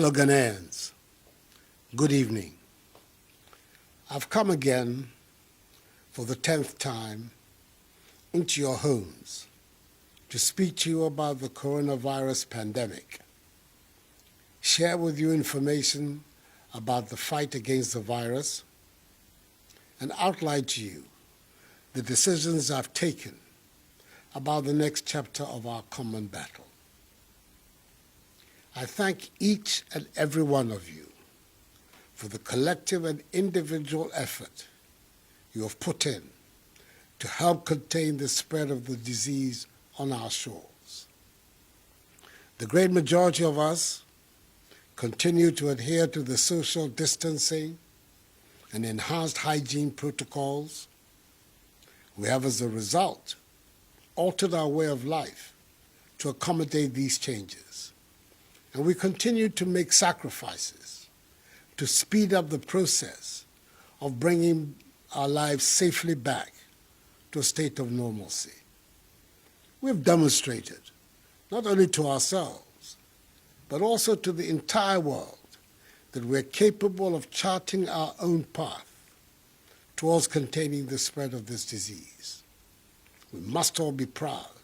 Fellow Ghanaians, good evening. I've come again for the 10th time into your homes to speak to you about the coronavirus pandemic, share with you information about the fight against the virus, and outline to you the decisions I've taken about the next chapter of our common battle. I thank each and every one of you for the collective and individual effort you have put in to help contain the spread of the disease on our shores. The great majority of us continue to adhere to the social distancing and enhanced hygiene protocols. We have, as a result, altered our way of life to accommodate these changes. And we continue to make sacrifices to speed up the process of bringing our lives safely back to a state of normalcy. We've demonstrated, not only to ourselves, but also to the entire world, that we're capable of charting our own path towards containing the spread of this disease. We must all be proud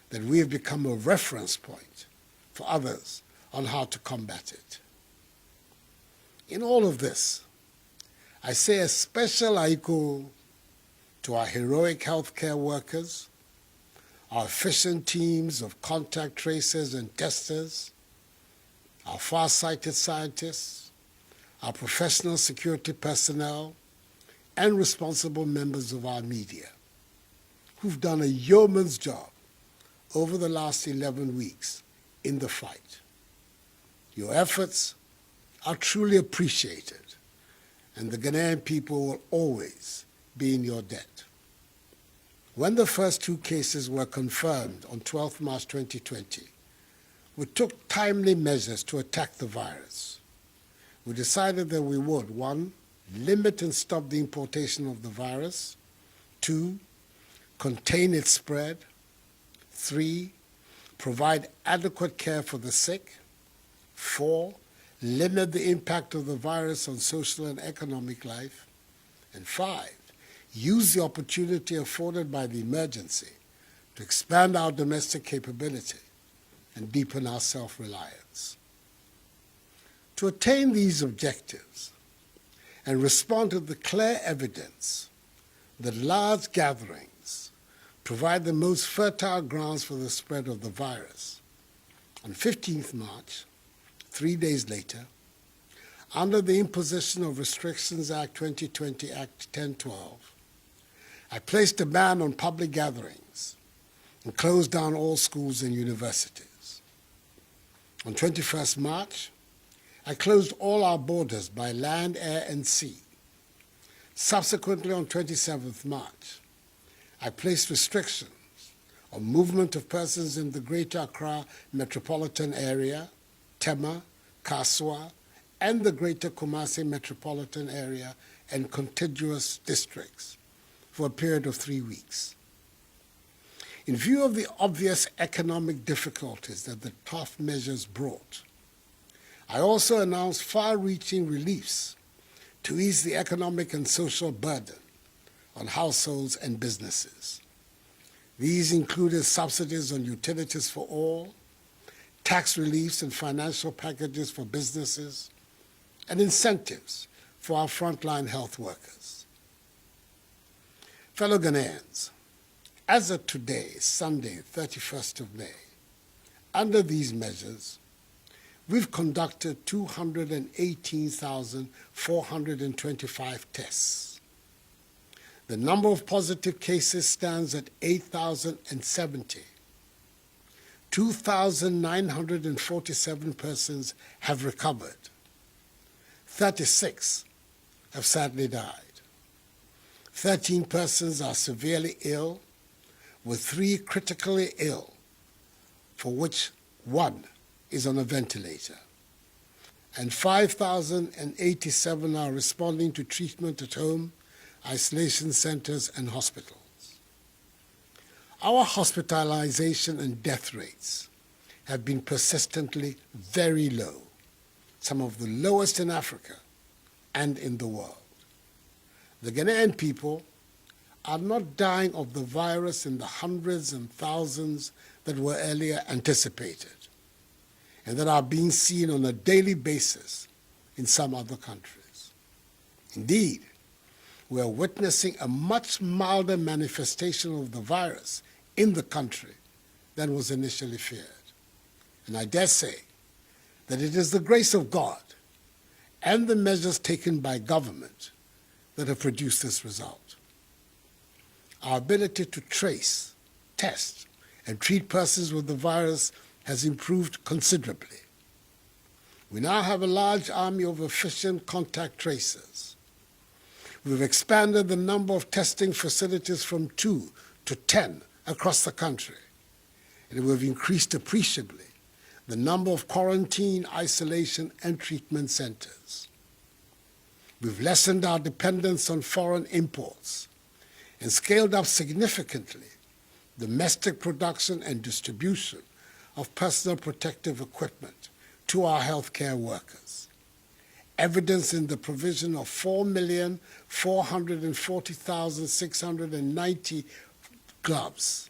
that we have become a reference point for others on how to combat it. In all of this, I say a special aiku to our heroic healthcare workers, our efficient teams of contact tracers and testers, our far-sighted scientists, our professional security personnel, and responsible members of our media, who've done a yeoman's job over the last 11 weeks in the fight. Your efforts are truly appreciated, and the Ghanaian people will always be in your debt. When the first 2 cases were confirmed on 12 March 2020, we took timely measures to attack the virus. We decided that we would, 1, limit and stop the importation of the virus, 2, contain its spread, 3, provide adequate care for the sick, 4, limit the impact of the virus on social and economic life, and 5, use the opportunity afforded by the emergency to expand our domestic capability and deepen our self-reliance. To attain these objectives and respond to the clear evidence that large gatherings provide the most fertile grounds for the spread of the virus, on 15th March, 3 days later, under the Imposition of Restrictions Act 2020, Act 1012, I placed a ban on public gatherings and closed down all schools and universities. On 21st March, I closed all our borders by land, air, and sea. Subsequently, on 27th March, I placed restrictions on movement of persons in the Greater Accra metropolitan area, Tema, Kaswa, and the Greater Kumasi metropolitan area and contiguous districts for a period of 3 weeks. In view of the obvious economic difficulties that the tough measures brought, I also announced far-reaching reliefs to ease the economic and social burden on households and businesses. These included subsidies on utilities for all, tax reliefs and financial packages for businesses, and incentives for our frontline health workers. Fellow Ghanaians, as of today, Sunday, 31st of May, under these measures, we've conducted 218,425 tests. The number of positive cases stands at 8,070. 2,947 persons have recovered. 36 have sadly died. 13 persons are severely ill, with 3 critically ill, for which 1 is on a ventilator. And 5,087 are responding to treatment at home, isolation centers, and hospitals. Our hospitalization and death rates have been persistently very low, some of the lowest in Africa and in the world. The Ghanaian people are not dying of the virus in the hundreds and thousands that were earlier anticipated and that are being seen on a daily basis in some other countries. Indeed, we are witnessing a much milder manifestation of the virus in the country than was initially feared. And I dare say that it is the grace of God and the measures taken by government that have produced this result. Our ability to trace, test, and treat persons with the virus has improved considerably. We now have a large army of efficient contact tracers. We've expanded the number of testing facilities from 2 to 10 across the country, and we've increased appreciably the number of quarantine, isolation, and treatment centers. We've lessened our dependence on foreign imports and scaled up significantly domestic production and distribution of personal protective equipment to our healthcare workers, evidence in the provision of 4,440,690 gloves,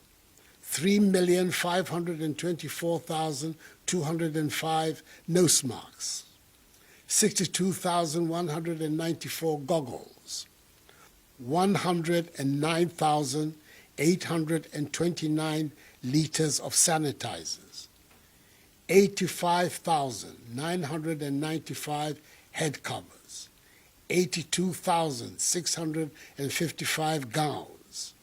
3,524,205 nose masks, 62,194 goggles, 109,829 liters of sanitizers, 85,995 head covers, 82,655 gowns,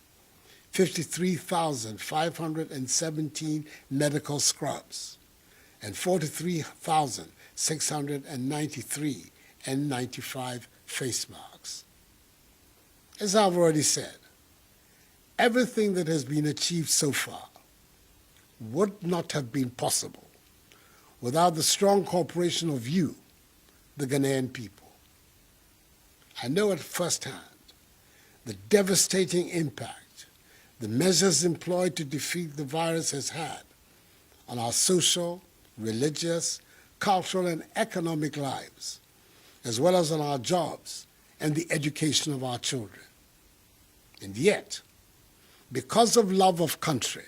53,517 medical scrubs, and 43,693 N95 face masks. As I've already said, everything that has been achieved so far would not have been possible without the strong cooperation of you, the Ghanaian people. I know at first hand the devastating impact the measures employed to defeat the virus has had on our social, religious, cultural, and economic lives, as well as on our jobs and the education of our children. And yet, because of love of country,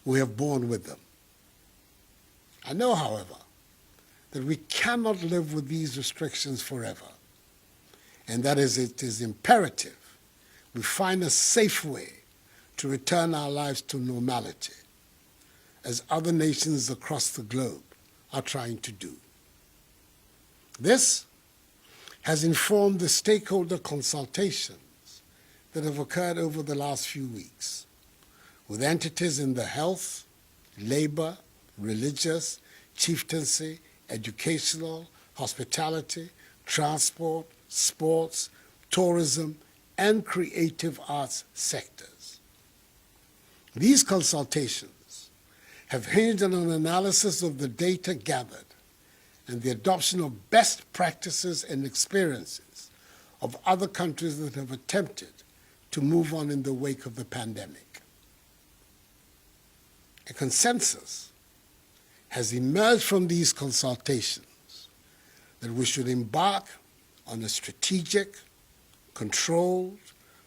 we have borne with them. I know, however, that we cannot live with these restrictions forever, and that is, it is imperative we find a safe way to return our lives to normality, as other nations across the globe are trying to do. This has informed the stakeholder consultations that have occurred over the last few weeks with entities in the health, labor, religious, chieftaincy, educational, hospitality, transport, sports, tourism, and creative arts sectors. These consultations have hinged on an analysis of the data gathered and the adoption of best practices and experiences of other countries that have attempted to move on in the wake of the pandemic. A consensus has emerged from these consultations that we should embark on a strategic, controlled,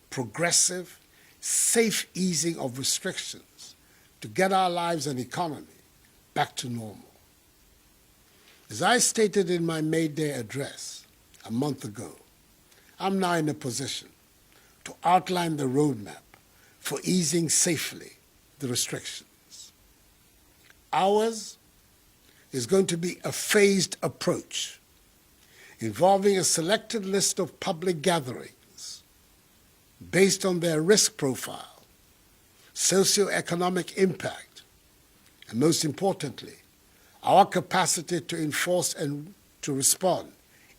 progressive, safe easing of restrictions to get our lives and economy back to normal. As I stated in my May Day address a month ago, I'm now in a position to outline the roadmap for easing safely the restrictions. Ours is going to be a phased approach involving a selected list of public gatherings based on their risk profile, socioeconomic impact, and most importantly, our capacity to enforce and to respond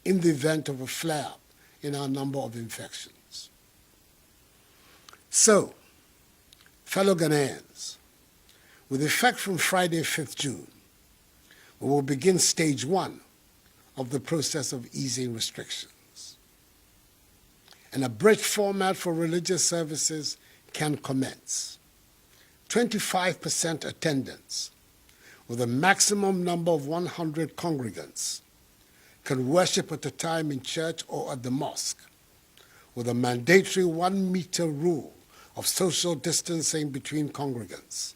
in the event of a flare-up in our number of infections. So, fellow Ghanaians, with effect from Friday, 5th June, we will begin stage 1 of the process of easing restrictions. An abridged format for religious services can commence. 25% attendance with a maximum number of 100 congregants can worship at a time in church or at the mosque, with a mandatory 1 meter rule of social distancing between congregants.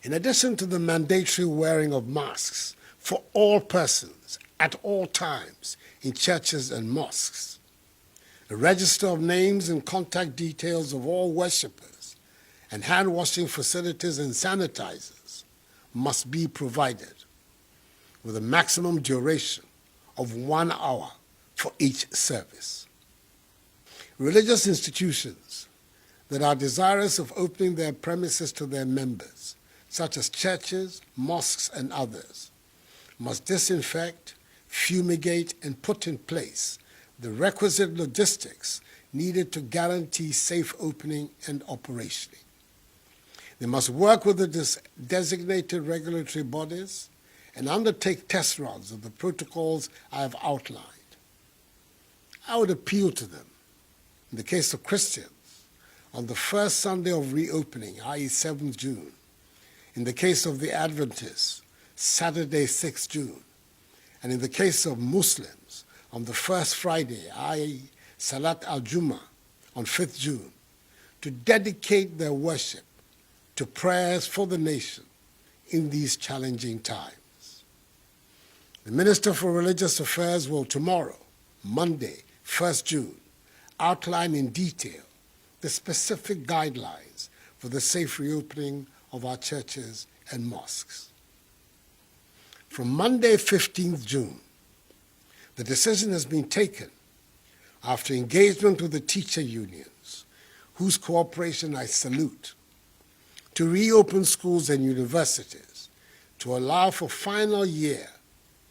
In addition to the mandatory wearing of masks for all persons at all times in churches and mosques, a register of names and contact details of all worshippers and hand-washing facilities and sanitizers must be provided, with a maximum duration of 1 hour for each service. Religious institutions that are desirous of opening their premises to their members, such as churches, mosques, and others, must disinfect, fumigate, and put in place the requisite logistics needed to guarantee safe opening and operationing. They must work with the designated regulatory bodies and undertake test runs of the protocols I have outlined. I would appeal to them, in the case of Christians, on the first Sunday of reopening, i.e. 7th June, in the case of the Adventists, Saturday, 6th June, and in the case of Muslims, on the first Friday, i.e. Salat al-Jum'ah, on 5th June, to dedicate their worship to prayers for the nation in these challenging times. The Minister for Religious Affairs will tomorrow, Monday, 1st June, outline in detail the specific guidelines for the safe reopening of our churches and mosques. From Monday, 15th June, the decision has been taken after engagement with the teacher unions, whose cooperation I salute, to reopen schools and universities to allow for final year,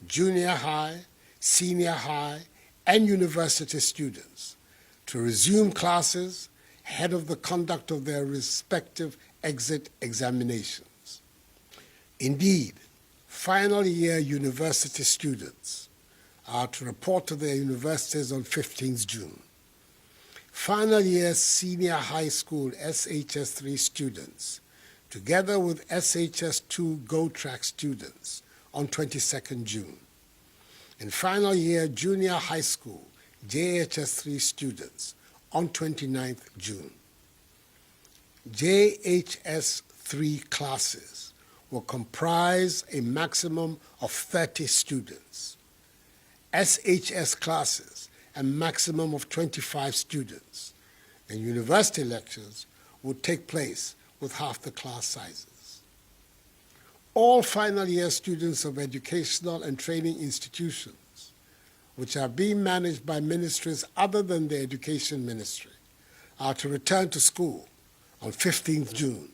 junior high, senior high, and university students to resume classes ahead of the conduct of their respective exit examinations. Indeed, final year university students are to report to their universities on 15th June. Final year senior high school SHS3 students, together with SHS2 Go Track students, on 22nd June. And final year junior high school JHS3 students on 29th June. JHS3 classes will comprise a maximum of 30 students. SHS classes a maximum of 25 students. And university lectures will take place with half the class sizes. All final year students of educational and training institutions, which are being managed by ministries other than the Education Ministry, are to return to school on 15th June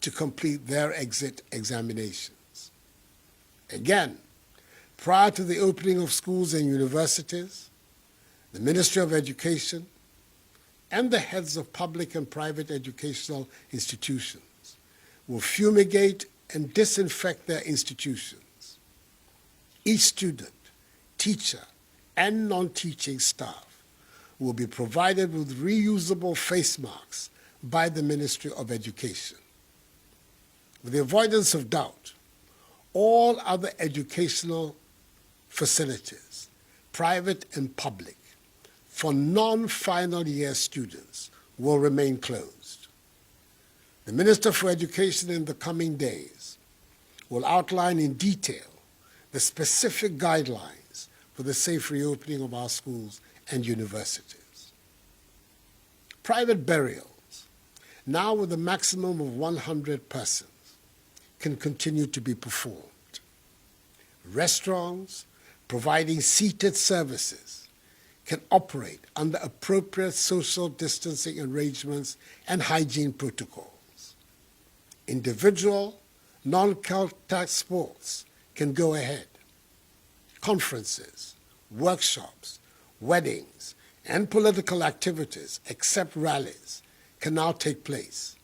to complete their exit examinations. Again, prior to the opening of schools and universities, the Ministry of Education and the heads of public and private educational institutions will fumigate and disinfect their institutions. Each student, teacher, and non-teaching staff will be provided with reusable face masks by the Ministry of Education. With the avoidance of doubt, all other educational facilities, private and public, for non-final year students will remain closed. The Minister for Education in the coming days will outline in detail the specific guidelines for the safe reopening of our schools and universities. Private burials, now with a maximum of 100 persons, can continue to be performed. Restaurants providing seated services can operate under appropriate social distancing arrangements and hygiene protocols. Individual, non-contact sports can go ahead. Conferences, workshops, weddings, and political activities, except rallies, can now take place,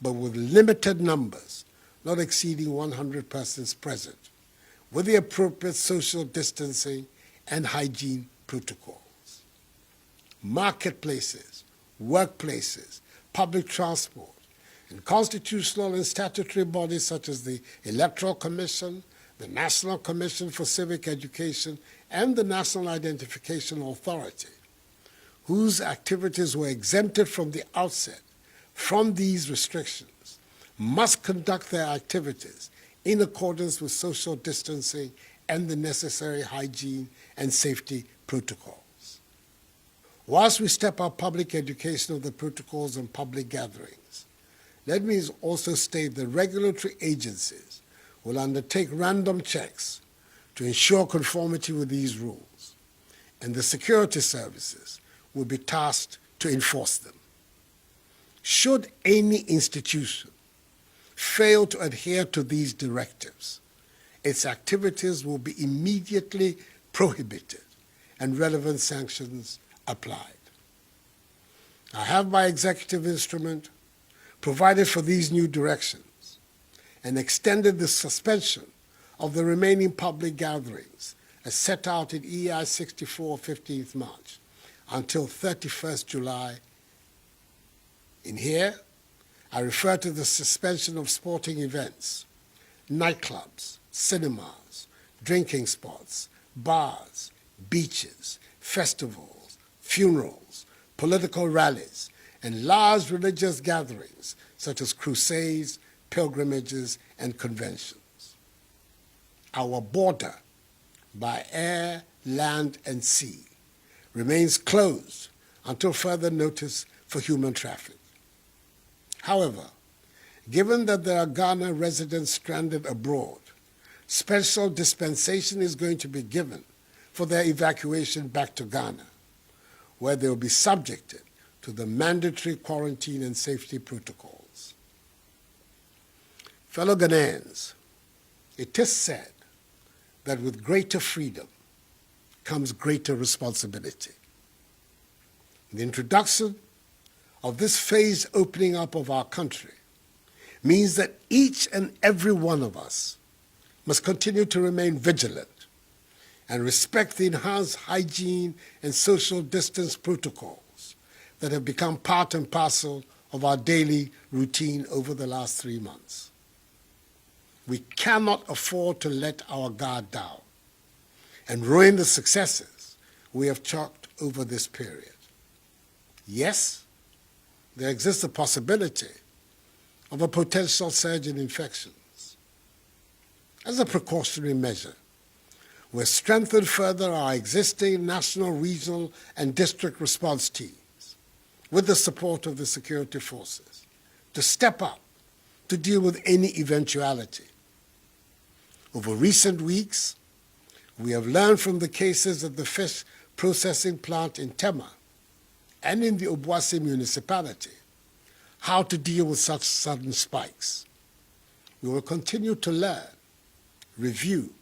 but with limited numbers, not exceeding 100 persons present, with the appropriate social distancing and hygiene protocols. Marketplaces, workplaces, public transport, and constitutional and statutory bodies such as the Electoral Commission, the National Commission for Civic Education, and the National Identification Authority, whose activities were exempted from the outset from these restrictions, must conduct their activities in accordance with social distancing and the necessary hygiene and safety protocols. Whilst we step up public education of the protocols and public gatherings, let me also state that regulatory agencies will undertake random checks to ensure conformity with these rules, and the security services will be tasked to enforce them. Should any institution fail to adhere to these directives, its activities will be immediately prohibited and relevant sanctions applied. I have by executive instrument provided for these new directions and extended the suspension of the remaining public gatherings as set out in EI 64 15th March until 31st July. In here, I refer to the suspension of sporting events, nightclubs, cinemas, drinking spots, bars, beaches, festivals, funerals, political rallies, and large religious gatherings such as crusades, pilgrimages, and conventions. Our border, by air, land, and sea, remains closed until further notice for human traffic. However, given that there are Ghana residents stranded abroad, special dispensation is going to be given for their evacuation back to Ghana, where they will be subjected to the mandatory quarantine and safety protocols. Fellow Ghanaians, it is said that with greater freedom comes greater responsibility. The introduction of this phased opening up of our country means that each and every one of us must continue to remain vigilant and respect the enhanced hygiene and social distance protocols that have become part and parcel of our daily routine over the last 3 months. We cannot afford to let our guard down and ruin the successes we have chalked over this period. Yes, there exists a possibility of a potential surge in infections. As a precautionary measure, we've strengthened further our existing national, regional, and district response teams with the support of the security forces to step up to deal with any eventuality. Over recent weeks, we have learned from the cases at the fish processing plant in Tema and in the Obuasi municipality how to deal with such sudden spikes. We will continue to learn, review,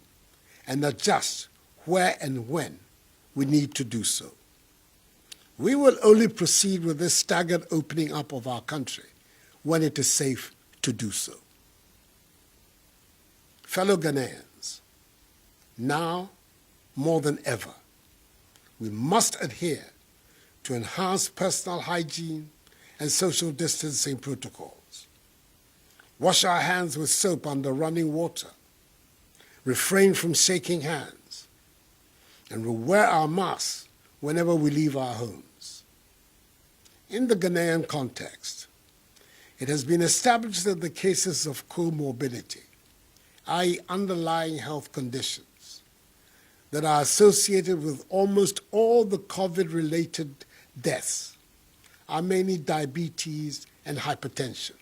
and adjust where and when we need to do so. We will only proceed with this staggered opening up of our country when it is safe to do so. Fellow Ghanaians, now more than ever, we must adhere to enhanced personal hygiene and social distancing protocols. Wash our hands with soap under running water, refrain from shaking hands, and we'll wear our masks whenever we leave our homes. In the Ghanaian context, it has been established that the cases of comorbidity, i.e. underlying health conditions, that are associated with almost all the COVID-related deaths are mainly diabetes and hypertension.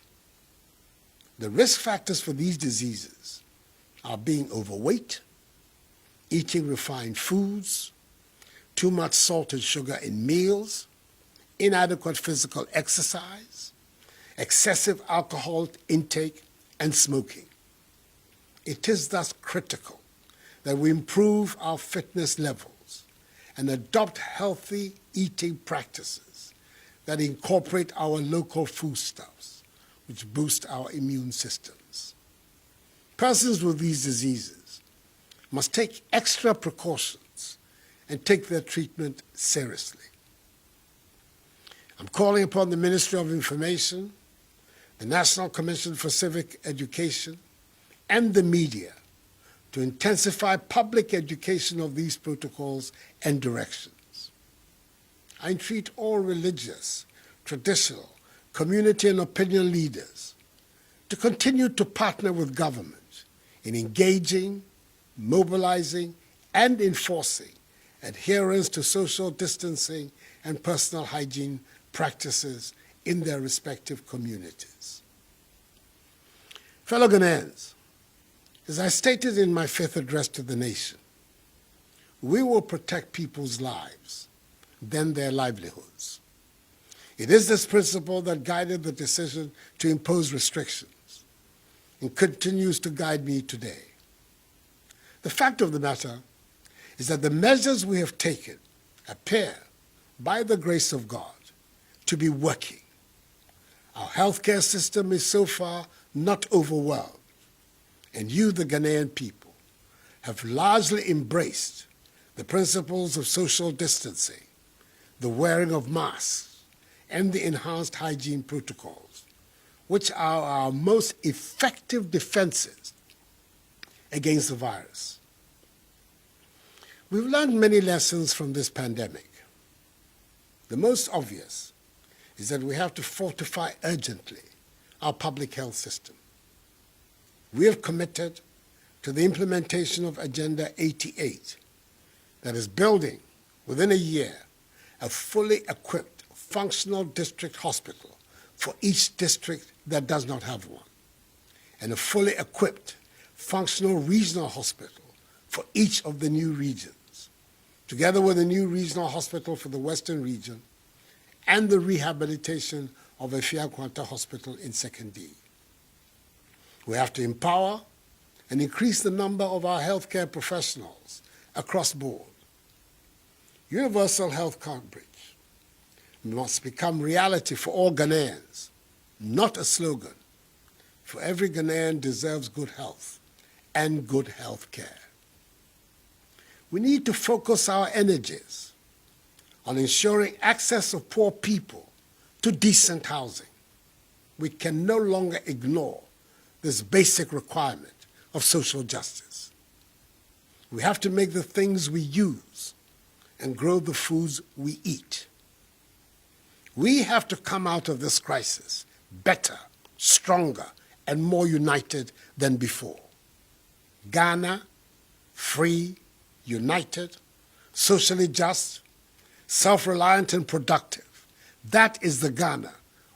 The risk factors for these diseases are being overweight, eating refined foods, too much salt and sugar in meals, inadequate physical exercise, excessive alcohol intake, and smoking. It is thus critical that we improve our fitness levels and adopt healthy eating practices that incorporate our local foodstuffs, which boost our immune systems. Persons with these diseases must take extra precautions and take their treatment seriously. I'm calling upon the Ministry of Information, the National Commission for Civic Education, and the media to intensify public education of these protocols and directions. I entreat all religious, traditional, community and opinion leaders to continue to partner with government in engaging, mobilizing, and enforcing adherence to social distancing and personal hygiene practices in their respective communities. Fellow Ghanaians, as I stated in my fifth address to the nation, we will protect people's lives, then their livelihoods. It is this principle that guided the decision to impose restrictions and continues to guide me today. The fact of the matter is that the measures we have taken appear, by the grace of God, to be working. Our healthcare system is so far not overwhelmed, and you, the Ghanaian people, have largely embraced the principles of social distancing, the wearing of masks, and the enhanced hygiene protocols, which are our most effective defenses against the virus. We've learned many lessons from this pandemic. The most obvious is that we have to fortify urgently our public health system. We have committed to the implementation of Agenda 88, that is building, within a year, a fully equipped, functional district hospital for each district that does not have one, and a fully equipped, functional regional hospital for each of the new regions, together with a new regional hospital for the Western region and the rehabilitation of Efia-Kwanta Hospital in 2nd-D. We have to empower and increase the number of our healthcare professionals across board. Universal health coverage must become reality for all Ghanaians, not a slogan, for every Ghanaian deserves good health and good health care. We need to focus our energies on ensuring access of poor people to decent housing. We can no longer ignore this basic requirement of social justice. We have to make the things we use and grow the foods we eat. We have to come out of this crisis better, stronger, and more united than before. Ghana, free, united, socially just, self-reliant and productive. That is the Ghana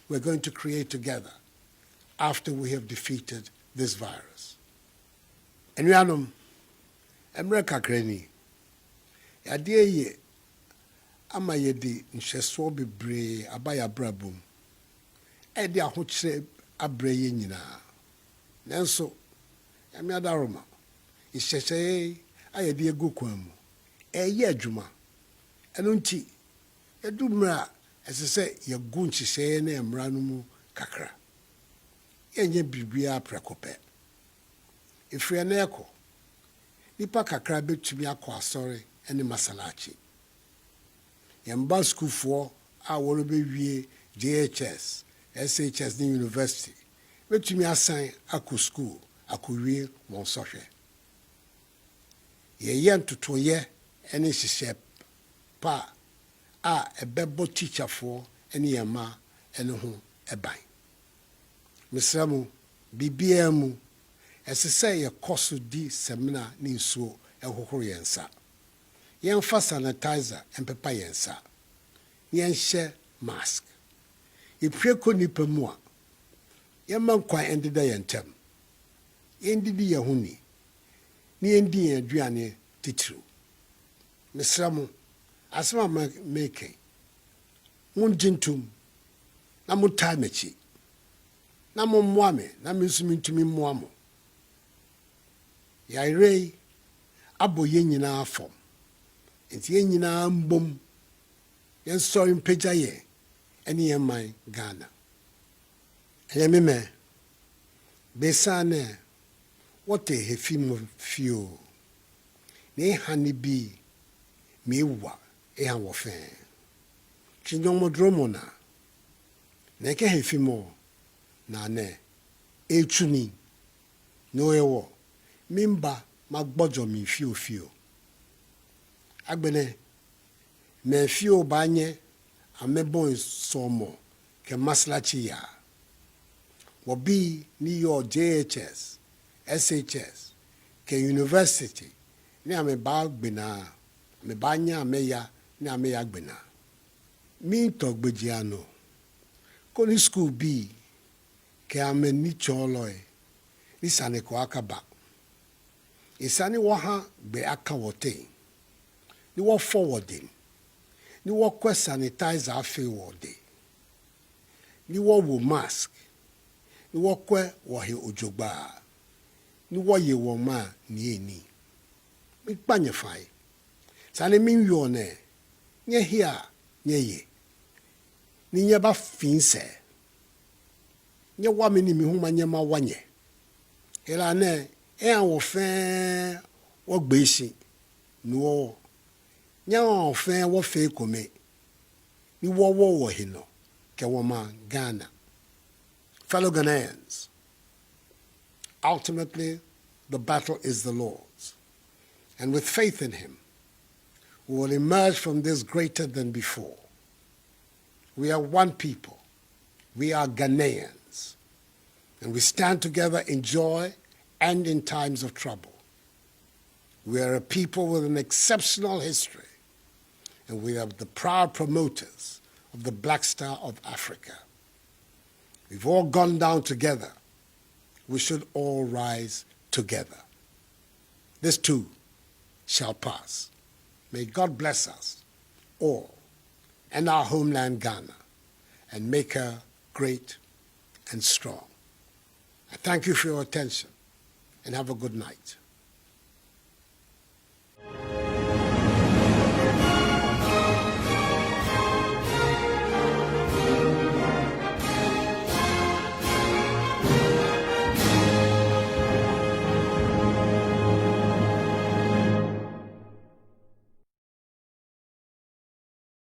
we're going to create together after we have defeated this virus. Enuanom, emre kakrani, yadeɛ ye ama yɛde nhwɛsoɔ bebree abaya brabom, ɛde ahokyerɛ abrɛ yɛ nyinaa. Nanso, yame adaroma, nhyehyɛeɛ a yɛde egu kwan mu, ɛyɛ adwuma. Ɛno nti, yɛdu mmerɛ a ɛsɛ sɛ yɛgu nhyehyɛeɛ na mmara no mu kakra. Yɛnyɛ biribiara prɛko pɛ. Ɛfiri ɛnnɛ ɛkɔ, nipa kakra bɛtumi akɔ asɔre ne masalaakye. Yɛmba sukuufoɔ a wɔrebɛwie JHS, SHS ne university bɛtumi asan akɔ school akɔwie wɔn sɔhwɛ. Yɛyɛ ntotoyɛ ne nhyehyɛ pa a ɛbɛbɔ teacherfoɔ ne yɛn mma ne ho ban. Mesrɛ mo, biribiara mu, ɛsɛ sɛ yɛkɔ so di seminar ne nsuo ɛhohoro yɛn nsa. Yɛmfa sanitizer mpepa yɛn nsa. Yɛnhyɛ mask. Yɛpue kɔ nipa mu a, yɛmma nkwan ndeda yɛn ntam. Yɛndidi yɛn ho ni. Ne yɛndi yɛn aduane titiriw. Mesrɛ mo, asɛm a meke, mongye ntom na motaa m'akyi. Na mommoa me, na me nso mentumi mmoa mo. Yɛayerɛ yi abɔ yɛn nyinaa fam. Nti yɛn nyinaa mbom, yɛnsɔre mpagya yɛn ɛne yɛn man Ghana. Ɛyɛ me mɛ, besane wɔte hefi mu fio. Ne hani bi mewa ɛha wɔ fɛn. Chinyɔmɔdromo na ɛka hefi mu na ne etuni no ewo mimba magbojo mi fio. Agbene, me fio banye, amebon somo, ke maslachi ya. Wabi ni yo JHS, SHS, ke university, ni ame ba gbena, me banya ameya, ni ameya gbena. Mi tok bejiano, koni school bi, ke ame ni choloy, ni sane ko akaba. Isani waha be aka wote, ni wa forwarding, ni wa kwe sanitizer afe wode, ni wa wo mask, ni wa kwe wahe ojogba, ni wa ye woma ni eni. Mi kpanye fai. Sane mi yone, nye hia, nye ye. Ni nye ba finse. Nye wame ni mi huma nye ma wanye. Hela ne, an wofen wo gbeshi, no. Nye wofen wo fe kome. Ni wo hino, ke woma Ghana. Fellow Ghanaians, ultimately, the battle is the Lord's. And with faith in him, we will emerge from this greater than before. We are one people. We are Ghanaians. And we stand together in joy and in times of trouble. We are a people with an exceptional history. And we are the proud promoters of the Black Star of Africa. We've all gone down together. We should all rise together. This too shall pass. May God bless us all and our homeland Ghana and make her great and strong. I thank you for your attention and have a good night.